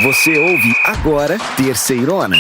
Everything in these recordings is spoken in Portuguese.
Você ouve agora Terceirona.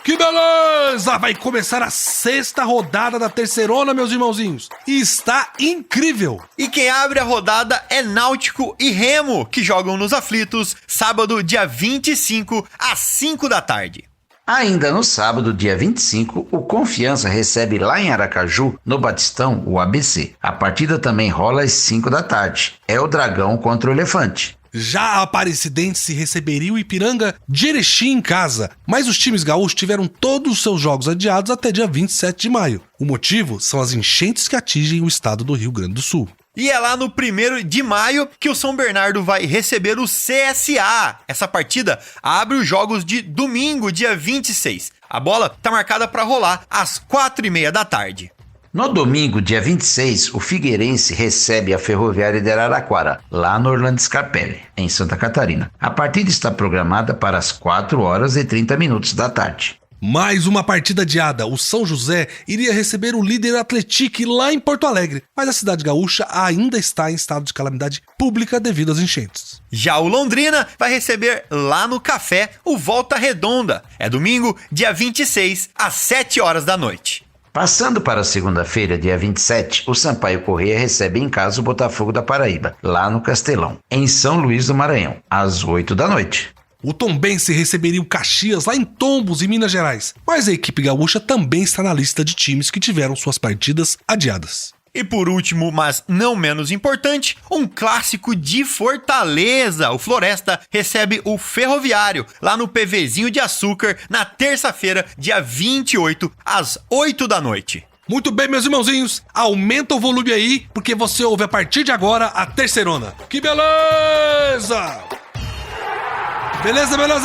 Que beleza! Vai começar a 6ª rodada da Terceirona, meus irmãozinhos. E está incrível! E quem abre a rodada é Náutico e Remo, que jogam nos aflitos, sábado, dia 25, às 5 da tarde. Ainda no sábado, dia 25, o Confiança recebe lá em Aracaju, no Batistão, o ABC. A partida também rola às 5 da tarde. É o Dragão contra o Elefante. Já a Aparecidense receberia o Ipiranga de Erechim em casa, mas os times gaúchos tiveram todos os seus jogos adiados até dia 27 de maio. O motivo são as enchentes que atingem o estado do Rio Grande do Sul. E é lá no 1º de maio que o São Bernardo vai receber o CSA. Essa partida abre os jogos de domingo, dia 26. A bola está marcada para rolar às 4h30 da tarde. No domingo, dia 26, o Figueirense recebe a Ferroviária de Araraquara, lá no Orlando Scarpelli, em Santa Catarina. A partida está programada para as 4h30 da tarde. Mais uma partida adiada. O São José iria receber o líder Atlético lá em Porto Alegre, mas a cidade gaúcha ainda está em estado de calamidade pública devido às enchentes. Já o Londrina vai receber lá no Café o Volta Redonda. É domingo, dia 26, às 7h da noite. Passando para a segunda-feira, dia 27, o Sampaio Corrêa recebe em casa o Botafogo da Paraíba, lá no Castelão, em São Luís do Maranhão, às 8 da noite. O Tombense receberia o Caxias lá em Tombos, em Minas Gerais, mas a equipe gaúcha também está na lista de times que tiveram suas partidas adiadas. E por último, mas não menos importante, um clássico de Fortaleza. O Floresta recebe o Ferroviário lá no PVzinho de Açúcar na terça-feira, dia 28, às 8 da noite. Muito bem, meus irmãozinhos, aumenta o volume aí, porque você ouve a partir de agora a Terceirona. Que beleza!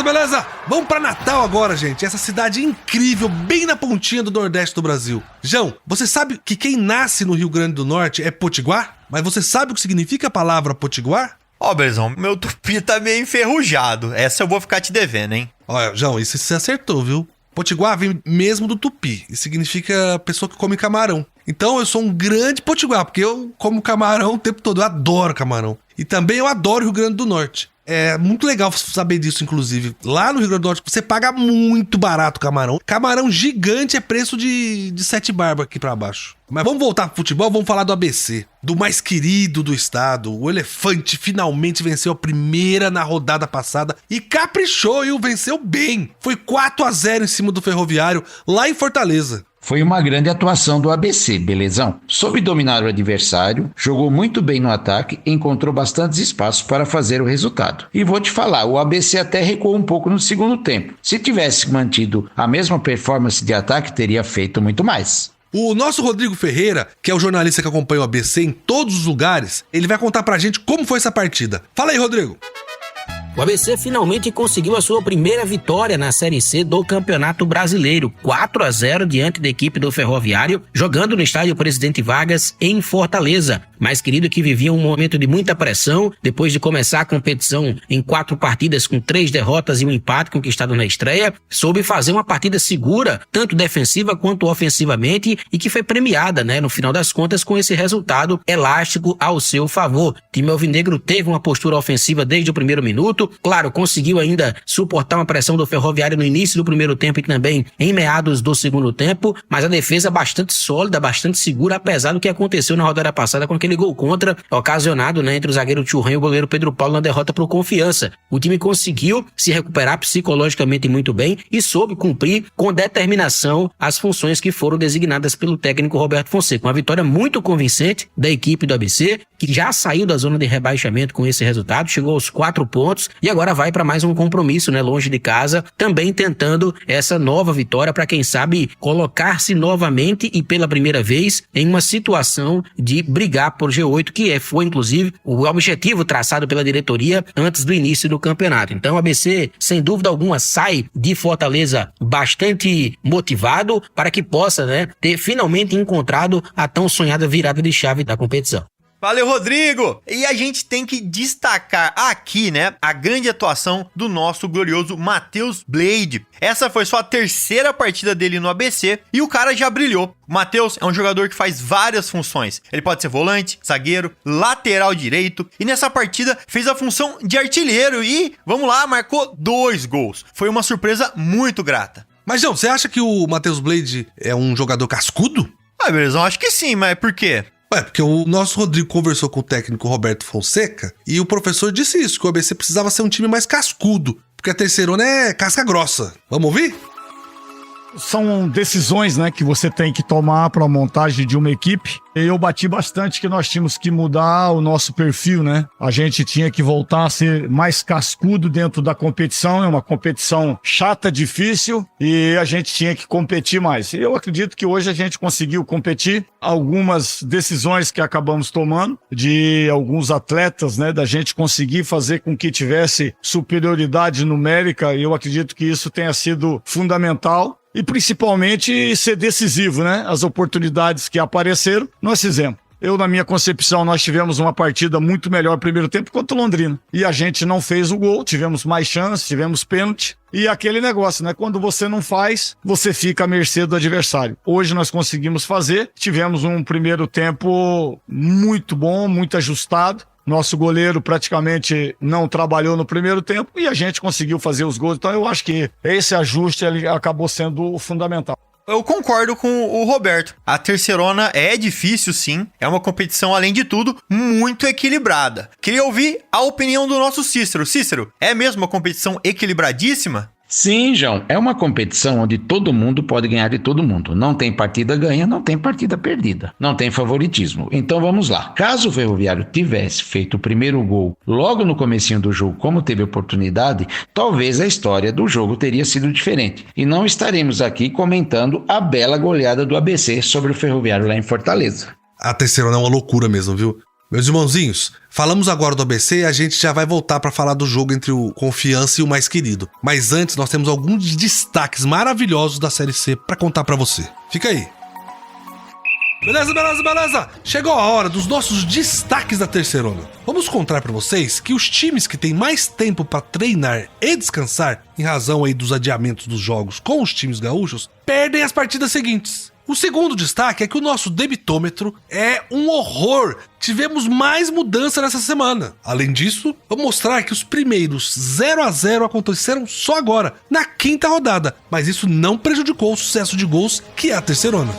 Beleza. Vamos pra Natal agora, gente. Essa cidade incrível, bem na pontinha do Nordeste do Brasil. João, você sabe que quem nasce no Rio Grande do Norte é potiguar? Mas você sabe o que significa a palavra potiguar? Ó, Berzão, meu tupi tá meio enferrujado. Essa eu vou ficar te devendo, hein? Olha, João, isso você acertou, viu? Potiguar vem mesmo do tupi e significa pessoa que come camarão. Então eu sou um grande potiguar, porque eu como camarão o tempo todo. Eu adoro camarão. E também eu adoro o Rio Grande do Norte. É muito legal saber disso, inclusive. Lá no Rio Grande do Norte, você paga muito barato o camarão. Camarão gigante é preço de 7 barbas aqui pra baixo. Mas vamos voltar pro futebol, vamos falar do ABC. Do mais querido do estado. O Elefante finalmente venceu a primeira na rodada passada e caprichou, e o venceu bem. Foi 4-0 em cima do Ferroviário, lá em Fortaleza. Foi uma grande atuação do ABC, belezão. Soube dominar o adversário, jogou muito bem no ataque e encontrou bastantes espaços para fazer o resultado. E vou te falar, o ABC até recuou um pouco no segundo tempo. Se tivesse mantido a mesma performance de ataque, teria feito muito mais. O nosso Rodrigo Ferreira, que é o jornalista que acompanha o ABC em todos os lugares, ele vai contar pra gente como foi essa partida. Fala aí, Rodrigo! O ABC finalmente conseguiu a sua primeira vitória na Série C do Campeonato Brasileiro, 4-0 diante da equipe do Ferroviário, jogando no estádio Presidente Vargas, em Fortaleza. Mais querido que vivia um momento de muita pressão, depois de começar a competição em 4 partidas com 3 derrotas e um empate conquistado na estreia, soube fazer uma partida segura, tanto defensiva quanto ofensivamente, e que foi premiada, no final das contas, com esse resultado elástico ao seu favor. O time alvinegro teve uma postura ofensiva desde o primeiro minuto. Claro, conseguiu ainda suportar uma pressão do Ferroviário no início do primeiro tempo e também em meados do segundo tempo, mas a defesa bastante sólida, bastante segura, apesar do que aconteceu na rodada passada com aquele gol contra, ocasionado entre o zagueiro Churran e o goleiro Pedro Paulo na derrota para o Confiança. O time conseguiu se recuperar psicologicamente muito bem e soube cumprir com determinação as funções que foram designadas pelo técnico Roberto Fonseca. Uma vitória muito convincente da equipe do ABC, que já saiu da zona de rebaixamento com esse resultado, chegou aos 4 pontos e agora vai para mais um compromisso, longe de casa, também tentando essa nova vitória para, quem sabe, colocar-se novamente e pela primeira vez em uma situação de brigar por G8, que foi inclusive o objetivo traçado pela diretoria antes do início do campeonato. Então o ABC, sem dúvida alguma, sai de Fortaleza bastante motivado para que possa ter finalmente encontrado a tão sonhada virada de chave da competição. Valeu, Rodrigo! E a gente tem que destacar aqui, né, a grande atuação do nosso glorioso Matheus Blade. Essa foi só a terceira partida dele no ABC e o cara já brilhou. O Matheus é um jogador que faz várias funções. Ele pode ser volante, zagueiro, lateral direito e nessa partida fez a função de artilheiro e, vamos lá, marcou 2 gols. Foi uma surpresa muito grata. Mas, João, você acha que o Matheus Blade é um jogador cascudo? Beleza, acho que sim, mas por quê? Porque o nosso Rodrigo conversou com o técnico Roberto Fonseca e o professor disse isso, que o ABC precisava ser um time mais cascudo, porque a terceirona é casca grossa. Vamos ouvir? São decisões, né, que você tem que tomar para a montagem de uma equipe. Eu bati bastante que nós tínhamos que mudar o nosso perfil, né? A gente tinha que voltar a ser mais cascudo dentro da competição. É uma competição chata, difícil e a gente tinha que competir mais. Eu acredito que hoje a gente conseguiu competir. Algumas decisões que acabamos tomando de alguns atletas, né, da gente conseguir fazer com que tivesse superioridade numérica. Eu acredito que isso tenha sido fundamental. E principalmente ser decisivo, né? As oportunidades que apareceram, nós fizemos. Na minha concepção, nós tivemos uma partida muito melhor no primeiro tempo contra o Londrina. E a gente não fez o gol, tivemos mais chances, tivemos pênalti. E aquele negócio, né? Quando você não faz, você fica à mercê do adversário. Hoje nós conseguimos fazer, tivemos um primeiro tempo muito bom, muito ajustado. Nosso goleiro praticamente não trabalhou no primeiro tempo e a gente conseguiu fazer os gols. Então eu acho que esse ajuste ele acabou sendo fundamental. Eu concordo com o Roberto. A terceirona é difícil, sim. É uma competição, além de tudo, muito equilibrada. Queria ouvir a opinião do nosso Cícero. Cícero, é mesmo uma competição equilibradíssima? Sim, João, é uma competição onde todo mundo pode ganhar de todo mundo. Não tem partida ganha, não tem partida perdida. Não tem favoritismo. Então vamos lá. Caso o Ferroviário tivesse feito o primeiro gol logo no comecinho do jogo, como teve oportunidade, talvez a história do jogo teria sido diferente. E não estaremos aqui comentando a bela goleada do ABC sobre o Ferroviário lá em Fortaleza. A terceirona é uma loucura mesmo, viu? Meus irmãozinhos, falamos agora do ABC e a gente já vai voltar para falar do jogo entre o Confiança e o Mais Querido. Mas antes, nós temos alguns destaques maravilhosos da Série C para contar para você. Fica aí. Beleza! Chegou a hora dos nossos destaques da terceirona. Vamos contar para vocês que os times que têm mais tempo para treinar e descansar, em razão aí dos adiamentos dos jogos com os times gaúchos, perdem as partidas seguintes. O segundo destaque é que o nosso debitômetro é um horror. Tivemos mais mudança nessa semana. Além disso, vou mostrar que os primeiros 0-0 aconteceram só agora, na quinta rodada. Mas isso não prejudicou o sucesso de gols, que é a terceirona.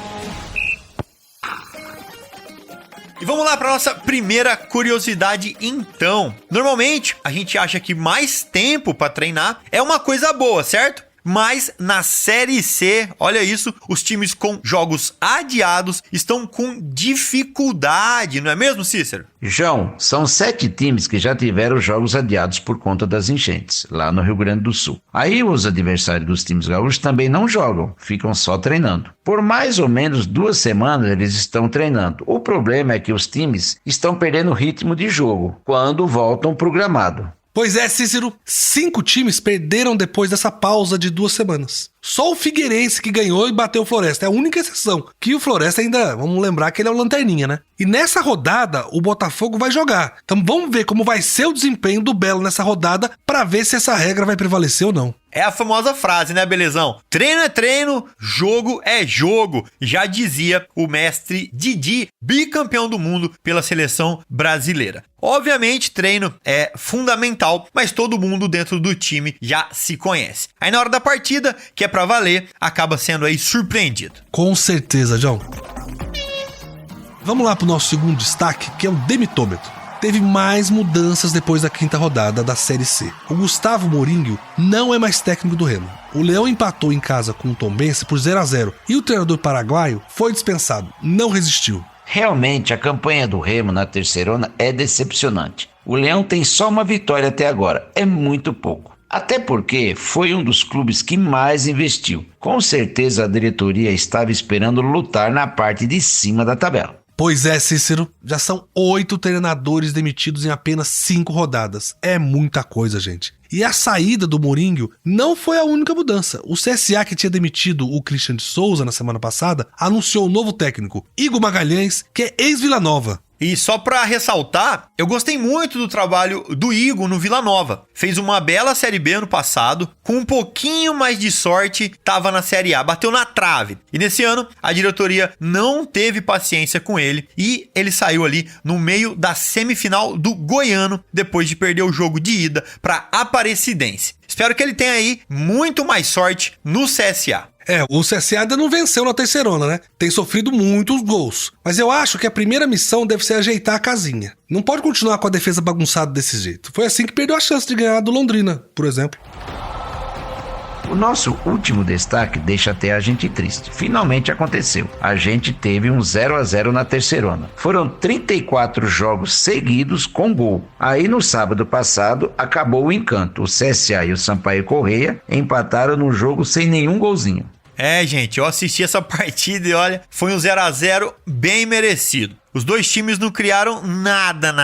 E vamos lá para nossa primeira curiosidade então. Normalmente, a gente acha que mais tempo para treinar é uma coisa boa, certo? Mas na Série C, olha isso, os times com jogos adiados estão com dificuldade, não é mesmo, Cícero? João, são 7 times que já tiveram jogos adiados por conta das enchentes, lá no Rio Grande do Sul. Aí os adversários dos times gaúchos também não jogam, ficam só treinando. Por mais ou menos 2 semanas eles estão treinando. O problema é que os times estão perdendo o ritmo de jogo quando voltam pro gramado. Pois é, Cícero, 5 times perderam depois dessa pausa de 2 semanas. Só o Figueirense que ganhou e bateu o Floresta. É a única exceção. Que o Floresta ainda, vamos lembrar que ele é o lanterninha, né? E nessa rodada, o Botafogo vai jogar. Então vamos ver como vai ser o desempenho do Belo nessa rodada para ver se essa regra vai prevalecer ou não. É a famosa frase, né, belezão? Treino é treino, jogo é jogo. Já dizia o mestre Didi, bicampeão do mundo pela seleção brasileira. Obviamente, treino é fundamental, mas todo mundo dentro do time já se conhece. Aí na hora da partida, que é pra valer, acaba sendo aí surpreendido. Com certeza, João. Vamos lá pro nosso segundo destaque, que é o demitômetro. Teve mais mudanças depois da quinta rodada da Série C. O Gustavo Mourinho não é mais técnico do Remo. O Leão empatou em casa com o Tombense por 0-0 e o treinador paraguaio foi dispensado, não resistiu. Realmente, a campanha do Remo na terceirona é decepcionante. O Leão tem só uma vitória até agora, é muito pouco. Até porque foi um dos clubes que mais investiu. Com certeza a diretoria estava esperando lutar na parte de cima da tabela. Pois é, Cícero, já são 8 treinadores demitidos em apenas 5 rodadas. É muita coisa, gente. E a saída do Mourinho não foi a única mudança. O CSA, que tinha demitido o Christian de Souza na semana passada, anunciou um novo técnico, Igor Magalhães, que é ex-Vila Nova. E só pra ressaltar, eu gostei muito do trabalho do Igor no Vila Nova. Fez uma bela Série B ano passado, com um pouquinho mais de sorte, tava na Série A, bateu na trave. E nesse ano, a diretoria não teve paciência com ele e ele saiu ali no meio da semifinal do Goiano, depois de perder o jogo de ida pra Aparecidense. Espero que ele tenha aí muito mais sorte no CSA. O CSA ainda não venceu na terceirona, né? Tem sofrido muitos gols. Mas eu acho que a primeira missão deve ser ajeitar a casinha. Não pode continuar com a defesa bagunçada desse jeito. Foi assim que perdeu a chance de ganhar do Londrina, por exemplo. O nosso último destaque deixa até a gente triste. Finalmente aconteceu. A gente teve um 0-0 na terceirona. Foram 34 jogos seguidos com gol. Aí no sábado passado acabou o encanto. O CSA e o Sampaio Corrêa empataram num jogo sem nenhum golzinho. Gente, eu assisti essa partida e olha, foi um 0-0 bem merecido. Os dois times não criaram nada.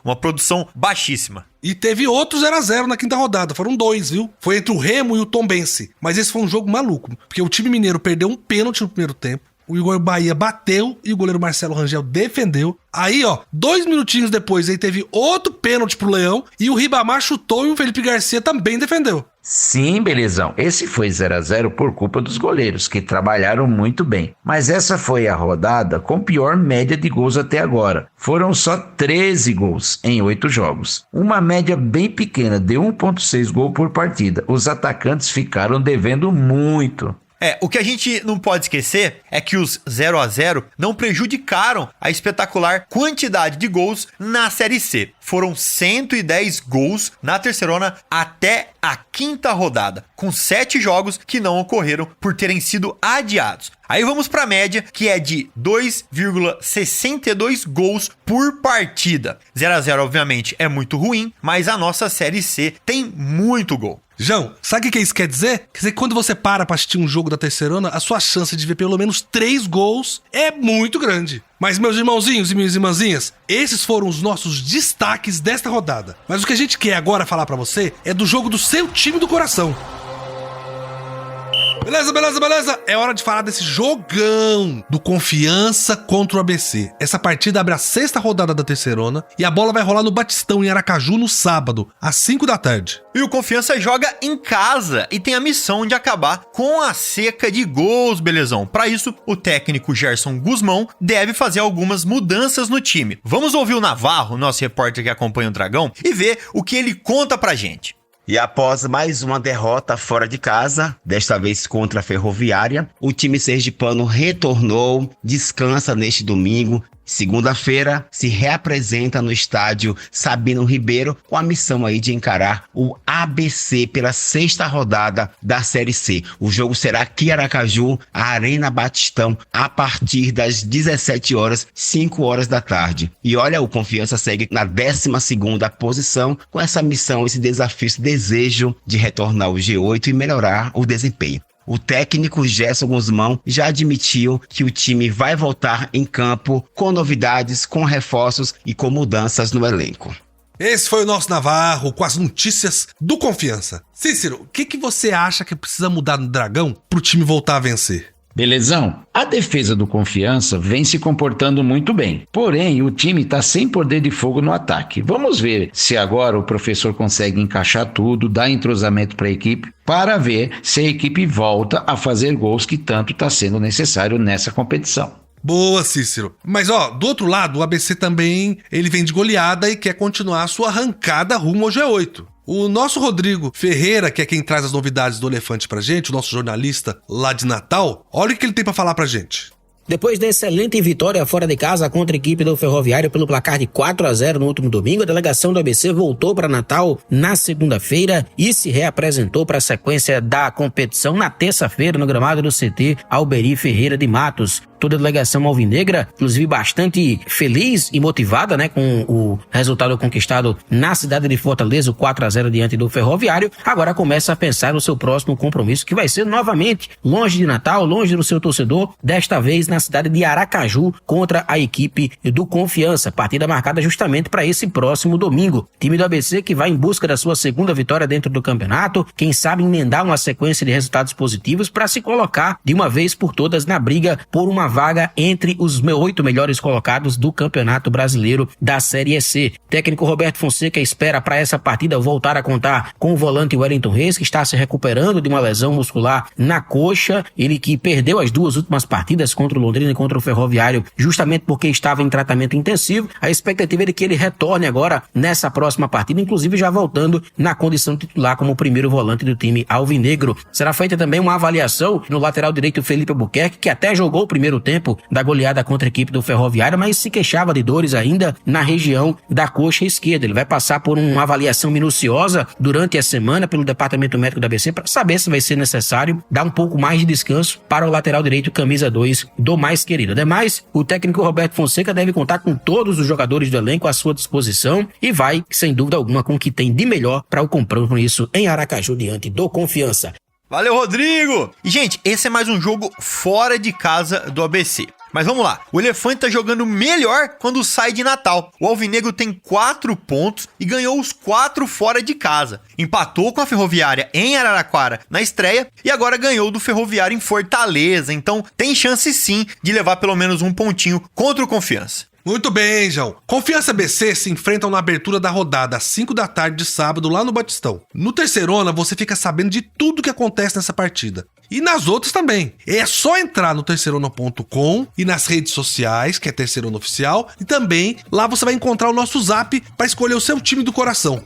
Uma produção baixíssima. E teve outro 0-0 na quinta rodada. Foram 2, viu? Foi entre o Remo e o Tombense. Mas esse foi um jogo maluco, porque o time mineiro perdeu um pênalti no primeiro tempo. O Igor Bahia bateu e o goleiro Marcelo Rangel defendeu. Aí, 2 minutinhos depois, aí teve outro pênalti pro Leão e o Ribamar chutou e o Felipe Garcia também defendeu. Sim, Belezão, esse foi 0-0 por culpa dos goleiros, que trabalharam muito bem. Mas essa foi a rodada com pior média de gols até agora. Foram só 13 gols em 8 jogos. Uma média bem pequena de 1,6 gol por partida. Os atacantes ficaram devendo muito. O que a gente não pode esquecer é que os 0-0 não prejudicaram a espetacular quantidade de gols na Série C. Foram 110 gols na terceirona até a quinta rodada, com 7 jogos que não ocorreram por terem sido adiados. Aí vamos para a média, que é de 2,62 gols por partida. 0-0, obviamente, é muito ruim, mas a nossa Série C tem muito gol. João, sabe o que isso quer dizer? Quer dizer que quando você para pra assistir um jogo da terceirona, a sua chance de ver pelo menos 3 gols é muito grande. Mas, meus irmãozinhos e minhas irmãzinhas, esses foram os nossos destaques desta rodada. Mas o que a gente quer agora falar pra você é do jogo do seu time do coração. Beleza. É hora de falar desse jogão do Confiança contra o ABC. Essa partida abre a 6ª rodada da terceirona e a bola vai rolar no Batistão, em Aracaju, no sábado, às 5 da tarde. E o Confiança joga em casa e tem a missão de acabar com a seca de gols, belezão. Para isso, o técnico Gerson Guzmão deve fazer algumas mudanças no time. Vamos ouvir o Navarro, nosso repórter que acompanha o Dragão, e ver o que ele conta pra gente. E após mais uma derrota fora de casa, desta vez contra a Ferroviária, o time sergipano retornou, descansa neste domingo. Segunda-feira, se reapresenta no estádio Sabino Ribeiro com a missão aí de encarar o ABC pela 6ª rodada da Série C. O jogo será aqui em Aracaju, a Arena Batistão, a partir das 17 horas, 5 horas da tarde. E olha, o Confiança segue na 12ª posição com essa missão, esse desafio, esse desejo de retornar ao G8 e melhorar o desempenho. O técnico Gerson Guzmão já admitiu que o time vai voltar em campo com novidades, com reforços e com mudanças no elenco. Esse foi o nosso Navarro com as notícias do Confiança. Cícero, o que você acha que precisa mudar no Dragão pro time voltar a vencer? Belezão, a defesa do Confiança vem se comportando muito bem, porém o time está sem poder de fogo no ataque. Vamos ver se agora o professor consegue encaixar tudo, dar entrosamento para a equipe, para ver se a equipe volta a fazer gols que tanto está sendo necessário nessa competição. Boa, Cícero. Mas do outro lado, o ABC também ele vem de goleada e quer continuar a sua arrancada rumo ao G8. O nosso Rodrigo Ferreira, que é quem traz as novidades do Elefante pra gente, o nosso jornalista lá de Natal, olha o que ele tem pra falar pra gente. Depois da excelente vitória fora de casa contra a equipe do Ferroviário pelo placar de 4-0 no último domingo, a delegação do ABC voltou para Natal na segunda-feira e se reapresentou para a sequência da competição na terça-feira no gramado do CT Alberi Ferreira de Matos. Toda a delegação alvinegra, inclusive bastante feliz e motivada, com o resultado conquistado na cidade de Fortaleza, o 4-0 diante do Ferroviário, agora começa a pensar no seu próximo compromisso, que vai ser novamente longe de Natal, longe do seu torcedor, desta vez na cidade de Aracaju, contra a equipe do Confiança. Partida marcada justamente para esse próximo domingo. Time do ABC que vai em busca da sua segunda vitória dentro do campeonato, quem sabe emendar uma sequência de resultados positivos para se colocar de uma vez por todas na briga por uma vaga entre os 8 melhores colocados do Campeonato Brasileiro da Série C. O técnico Roberto Fonseca espera para essa partida voltar a contar com o volante Wellington Reis, que está se recuperando de uma lesão muscular na coxa. Ele que perdeu as 2 últimas partidas contra o Londrina e contra o Ferroviário justamente porque estava em tratamento intensivo. A expectativa é de que ele retorne agora nessa próxima partida, inclusive já voltando na condição titular como o primeiro volante do time alvinegro. Será feita também uma avaliação no lateral direito Felipe Albuquerque, que até jogou o primeiro tempo da goleada contra a equipe do Ferroviário, mas se queixava de dores ainda na região da coxa esquerda. Ele vai passar por uma avaliação minuciosa durante a semana pelo departamento médico da ABC para saber se vai ser necessário dar um pouco mais de descanso para o lateral direito camisa 2 do mais querido. Ademais, o técnico Roberto Fonseca deve contar com todos os jogadores do elenco à sua disposição e vai, sem dúvida alguma, com o que tem de melhor para o compromisso em Aracaju diante do Confiança. Valeu, Rodrigo! E, gente, esse é mais um jogo fora de casa do ABC. Mas vamos lá, o Elefante tá jogando melhor quando sai de Natal. O Alvinegro tem 4 pontos e ganhou os 4 fora de casa. Empatou com a Ferroviária em Araraquara na estreia e agora ganhou do Ferroviário em Fortaleza. Então tem chance sim de levar pelo menos um pontinho contra o Confiança. Muito bem, João. Confiança e ABC se enfrentam na abertura da rodada às 5 da tarde de sábado lá no Batistão. No Terceirona você fica sabendo de tudo que acontece nessa partida. E nas outras também. É só entrar no terceirona.com e nas redes sociais, que é Terceirona Oficial, e também lá você vai encontrar o nosso zap para escolher o seu time do coração.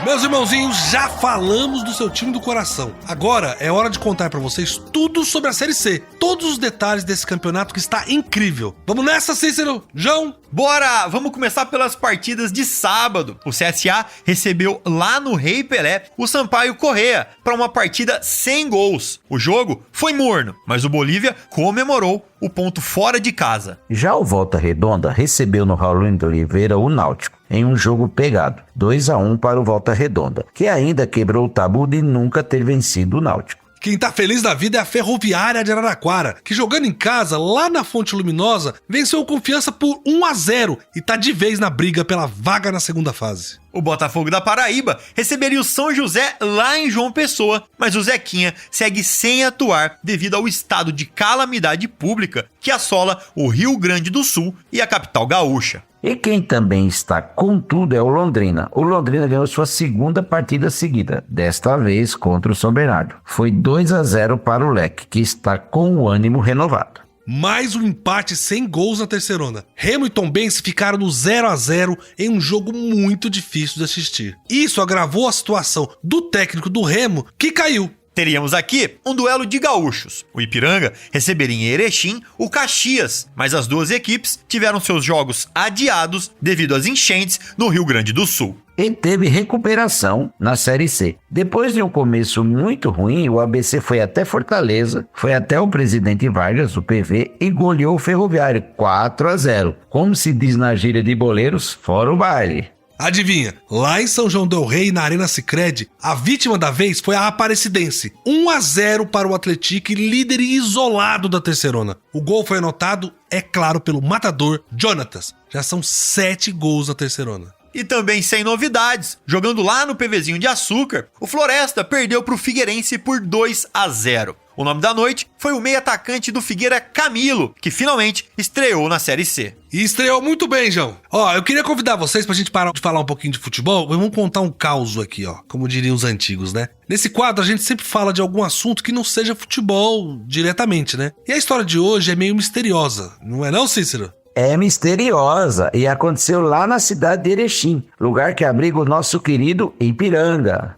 Meus irmãozinhos, já falamos do seu time do coração. Agora é hora de contar pra vocês tudo sobre a Série C. Todos os detalhes desse campeonato que está incrível. Vamos nessa, Cícero? João? Bora! Vamos começar pelas partidas de sábado. O CSA recebeu lá no Rei Pelé o Sampaio Corrêa para uma partida sem gols. O jogo foi morno, mas o Bolívia comemorou o ponto fora de casa. Já o Volta Redonda recebeu no Raulino de Oliveira o Náutico, em um jogo pegado, 2-1 para o Volta Redonda, que ainda quebrou o tabu de nunca ter vencido o Náutico. Quem tá feliz da vida é a Ferroviária de Araraquara, que jogando em casa, lá na Fonte Luminosa, venceu o Confiança por 1-0 e tá de vez na briga pela vaga na segunda fase. O Botafogo da Paraíba receberia o São José lá em João Pessoa, mas o Zequinha segue sem atuar devido ao estado de calamidade pública que assola o Rio Grande do Sul e a capital gaúcha. E quem também está com tudo é o Londrina. O Londrina ganhou sua segunda partida seguida, desta vez contra o São Bernardo. Foi 2-0 para o Leque, que está com o ânimo renovado. Mais um empate sem gols na Terceirona. Remo e Tombense ficaram no 0-0 em um jogo muito difícil de assistir. Isso agravou a situação do técnico do Remo, que caiu. Teríamos aqui um duelo de gaúchos. O Ipiranga receberia em Erechim o Caxias, mas as duas equipes tiveram seus jogos adiados devido às enchentes no Rio Grande do Sul. E teve recuperação na Série C. Depois de um começo muito ruim, o ABC foi até Fortaleza, foi até o Presidente Vargas, o PV, e goleou o Ferroviário 4-0. Como se diz na gíria de boleiros, fora o baile. Adivinha, lá em São João del Rei, na Arena Sicredi, a vítima da vez foi a Aparecidense. 1-0 para o Atlético, líder isolado da Terceirona. O gol foi anotado, é claro, pelo matador Jonatas. Já são 7 gols na Terceirona. E também sem novidades, jogando lá no PVzinho de Açúcar, o Floresta perdeu para o Figueirense por 2-0. O nome da noite foi o meio atacante do Figueira, Camilo, que finalmente estreou na Série C. E estreou muito bem, João. Ó, eu queria convidar vocês pra gente parar de falar um pouquinho de futebol. Vamos contar um caos aqui, ó, como diriam os antigos, né? Nesse quadro a gente sempre fala de algum assunto que não seja futebol diretamente, né? E a história de hoje é meio misteriosa, não é não, Cícero? É misteriosa e aconteceu lá na cidade de Erechim, lugar que abriga o nosso querido Ipiranga.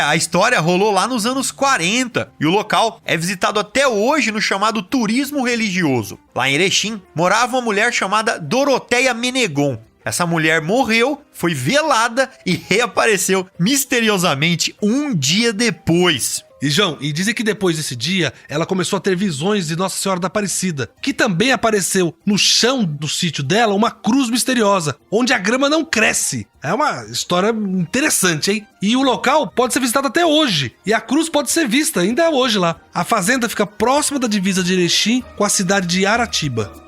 A história rolou lá nos anos 40 e o local é visitado até hoje no chamado turismo religioso. Lá em Erechim morava uma mulher chamada Doroteia Menegon. Essa mulher morreu, foi velada e reapareceu misteriosamente um dia depois. E João, e dizem que depois desse dia, ela começou a ter visões de Nossa Senhora da Aparecida, que também apareceu no chão do sítio dela uma cruz misteriosa, onde a grama não cresce. É uma história interessante, hein? E o local pode ser visitado até hoje, e a cruz pode ser vista ainda hoje lá. A fazenda fica próxima da divisa de Erechim com a cidade de Aratiba.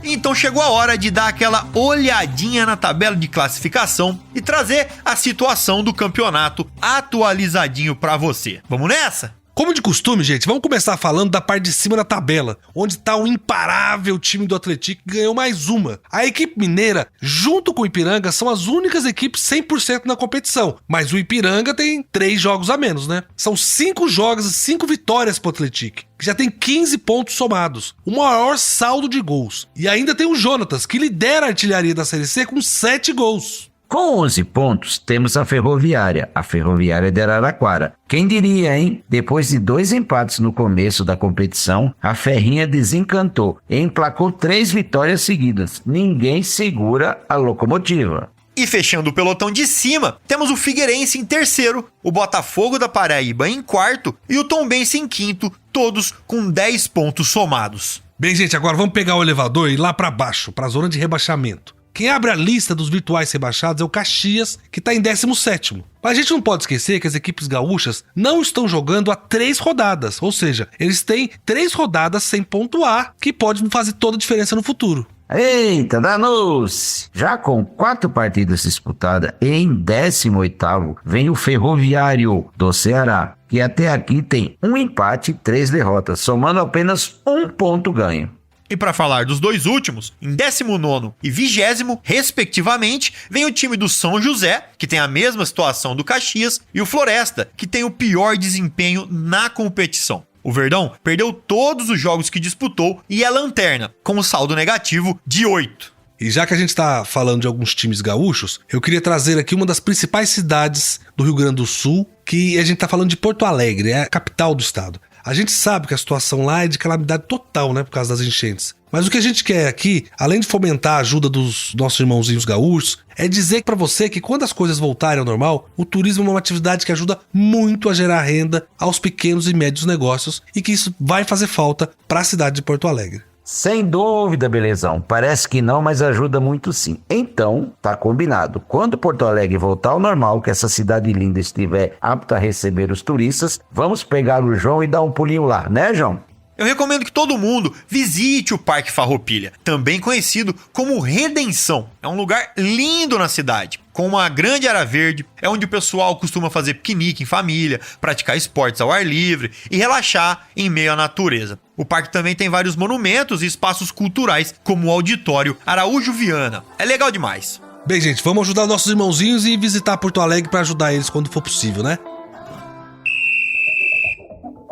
Então chegou a hora de dar aquela olhadinha na tabela de classificação e trazer a situação do campeonato atualizadinho pra você. Vamos nessa? Como de costume, gente, vamos começar falando da parte de cima da tabela, onde tá o imparável time do Atlético que ganhou mais uma. A equipe mineira, junto com o Ipiranga, são as únicas equipes 100% na competição, mas o Ipiranga tem 3 jogos a menos, né? São 5 jogos e 5 vitórias pro Atlético, que já tem 15 pontos somados, o maior saldo de gols. E ainda tem o Jonatas, que lidera a artilharia da Série C com 7 gols. Com 11 pontos, temos a Ferroviária de Araraquara. Quem diria, hein? Depois de 2 empates no começo da competição, a Ferrinha desencantou e emplacou 3 vitórias seguidas. Ninguém segura a locomotiva. E fechando o pelotão de cima, temos o Figueirense em terceiro, o Botafogo da Paraíba em quarto e o Tombense em quinto, todos com 10 pontos somados. Bem, gente, agora vamos pegar o elevador e ir lá pra baixo, pra zona de rebaixamento. Quem abre a lista dos virtuais rebaixados é o Caxias, que está em 17º. Mas a gente não pode esquecer que as equipes gaúchas não estão jogando há 3 rodadas, ou seja, eles têm 3 rodadas sem pontuar, que pode fazer toda a diferença no futuro. Eita, danou-se! Já com 4 partidas disputadas, em 18º vem o Ferroviário do Ceará, que até aqui tem 1 empate e 3 derrotas, somando apenas 1 ponto ganho. E para falar dos 2 últimos, em 19º e 20º, respectivamente, vem o time do São José, que tem a mesma situação do Caxias, e o Floresta, que tem o pior desempenho na competição. O Verdão perdeu todos os jogos que disputou e é lanterna, com um saldo negativo de 8. E já que a gente está falando de alguns times gaúchos, eu queria trazer aqui uma das principais cidades do Rio Grande do Sul, que a gente está falando de Porto Alegre, é a capital do estado. A gente sabe que a situação lá é de calamidade total, né, por causa das enchentes. Mas o que a gente quer aqui, além de fomentar a ajuda dos nossos irmãozinhos gaúchos, é dizer para você que quando as coisas voltarem ao normal, o turismo é uma atividade que ajuda muito a gerar renda aos pequenos e médios negócios e que isso vai fazer falta para a cidade de Porto Alegre. Sem dúvida, Belezão. Parece que não, mas ajuda muito sim. Então, tá combinado. Quando Porto Alegre voltar ao normal, que essa cidade linda estiver apta a receber os turistas, vamos pegar o João e dar um pulinho lá, né, João? Eu recomendo que todo mundo visite o Parque Farroupilha, também conhecido como Redenção. É um lugar lindo na cidade, com uma grande área verde, é onde o pessoal costuma fazer piquenique em família, praticar esportes ao ar livre e relaxar em meio à natureza. O parque também tem vários monumentos e espaços culturais, como o Auditório Araújo Viana. É legal demais. Bem, gente, vamos ajudar nossos irmãozinhos e visitar Porto Alegre para ajudar eles quando for possível, né?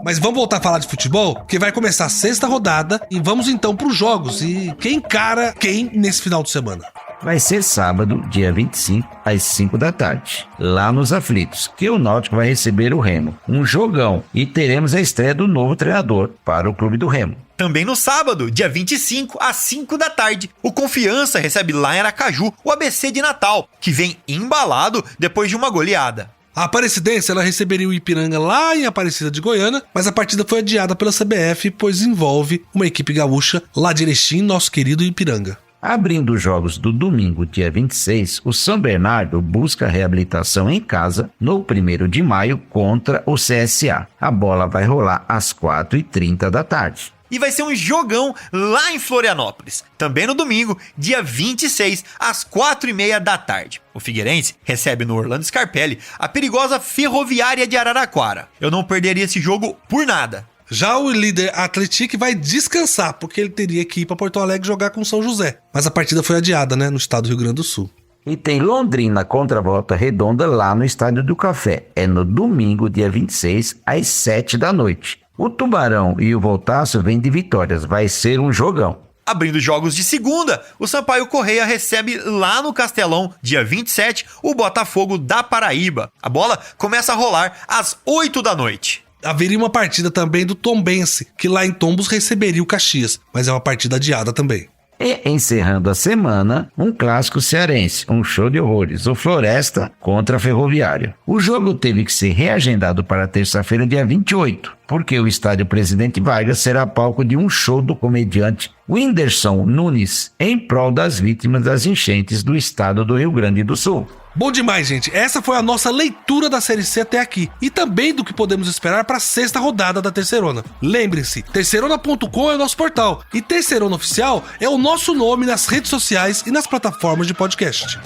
Mas vamos voltar a falar de futebol, porque vai começar a 6ª rodada e vamos então para os jogos. E quem encara quem nesse final de semana? Vai ser sábado, dia 25, às 5 da tarde, lá nos Aflitos, que o Náutico vai receber o Remo. Um jogão, e teremos a estreia do novo treinador para o clube do Remo. Também no sábado, dia 25, às 5 da tarde, o Confiança recebe lá em Aracaju o ABC de Natal, que vem embalado depois de uma goleada. A Aparecidense, ela receberia o Ipiranga lá em Aparecida de Goiânia, mas a partida foi adiada pela CBF, pois envolve uma equipe gaúcha lá de Erechim, nosso querido Ipiranga. Abrindo os jogos do domingo, dia 26, o São Bernardo busca reabilitação em casa no 1º de maio contra o CSA. A bola vai rolar às 4h30 da tarde. E vai ser um jogão lá em Florianópolis, também no domingo, dia 26, às 4h30 da tarde. O Figueirense recebe no Orlando Scarpelli a perigosa Ferroviária de Araraquara. Eu não perderia esse jogo por nada. Já o líder Atlético vai descansar, porque ele teria que ir para Porto Alegre jogar com São José. Mas a partida foi adiada, né, no estado do Rio Grande do Sul. E tem Londrina contra Volta Redonda lá no Estádio do Café. É no domingo, dia 26, às 7 da noite. O Tubarão e o Voltaço vêm de vitórias, vai ser um jogão. Abrindo jogos de segunda, o Sampaio Correia recebe lá no Castelão, dia 27, o Botafogo da Paraíba. A bola começa a rolar às 8 da noite. Haveria uma partida também do Tombense, que lá em Tombos receberia o Caxias, mas é uma partida adiada também. E encerrando a semana, um clássico cearense, um show de horrores, o Floresta contra a Ferroviária. O jogo teve que ser reagendado para terça-feira, dia 28, porque o estádio Presidente Vargas será palco de um show do comediante Whindersson Nunes, em prol das vítimas das enchentes do estado do Rio Grande do Sul. Bom demais, gente. Essa foi a nossa leitura da Série C até aqui. E também do que podemos esperar para a 6ª rodada da Terceirona. Lembrem-se, terceirona.com é o nosso portal. E Terceirona Oficial é o nosso nome nas redes sociais e nas plataformas de podcast.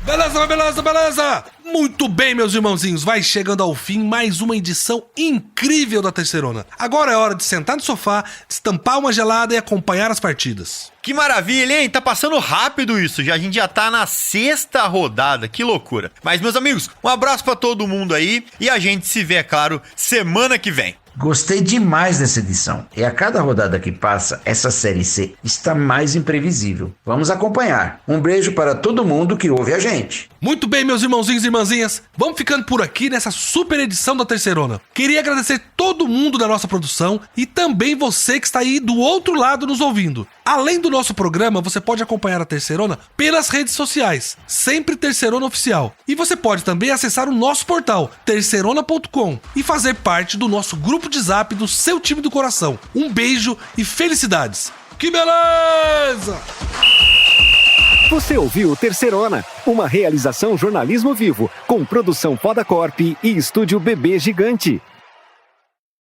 Beleza! Muito bem, meus irmãozinhos, vai chegando ao fim mais uma edição incrível da Terceirona. Agora é hora de sentar no sofá, destampar uma gelada e acompanhar as partidas. Que maravilha, hein? Tá passando rápido isso, a gente já tá na 6ª rodada, que loucura. Mas, meus amigos, um abraço pra todo mundo aí e a gente se vê, é claro, semana que vem. Gostei demais dessa edição. E a cada rodada que passa, essa Série C está mais imprevisível. Vamos acompanhar. Um beijo para todo mundo que ouve a gente. Muito bem, meus irmãozinhos e irmãzinhas, vamos ficando por aqui nessa super edição da Terceirona. Queria agradecer todo mundo da nossa produção e também você que está aí do outro lado nos ouvindo. Além do nosso programa, você pode acompanhar a Terceirona pelas redes sociais, sempre Terceirona Oficial. E você pode também acessar o nosso portal, terceirona.com, e fazer parte do nosso grupo de zap do seu time do coração. Um beijo e felicidades. Que beleza! Você ouviu Terceirona, uma realização jornalismo vivo, com produção Poda Corp e estúdio Bebê Gigante.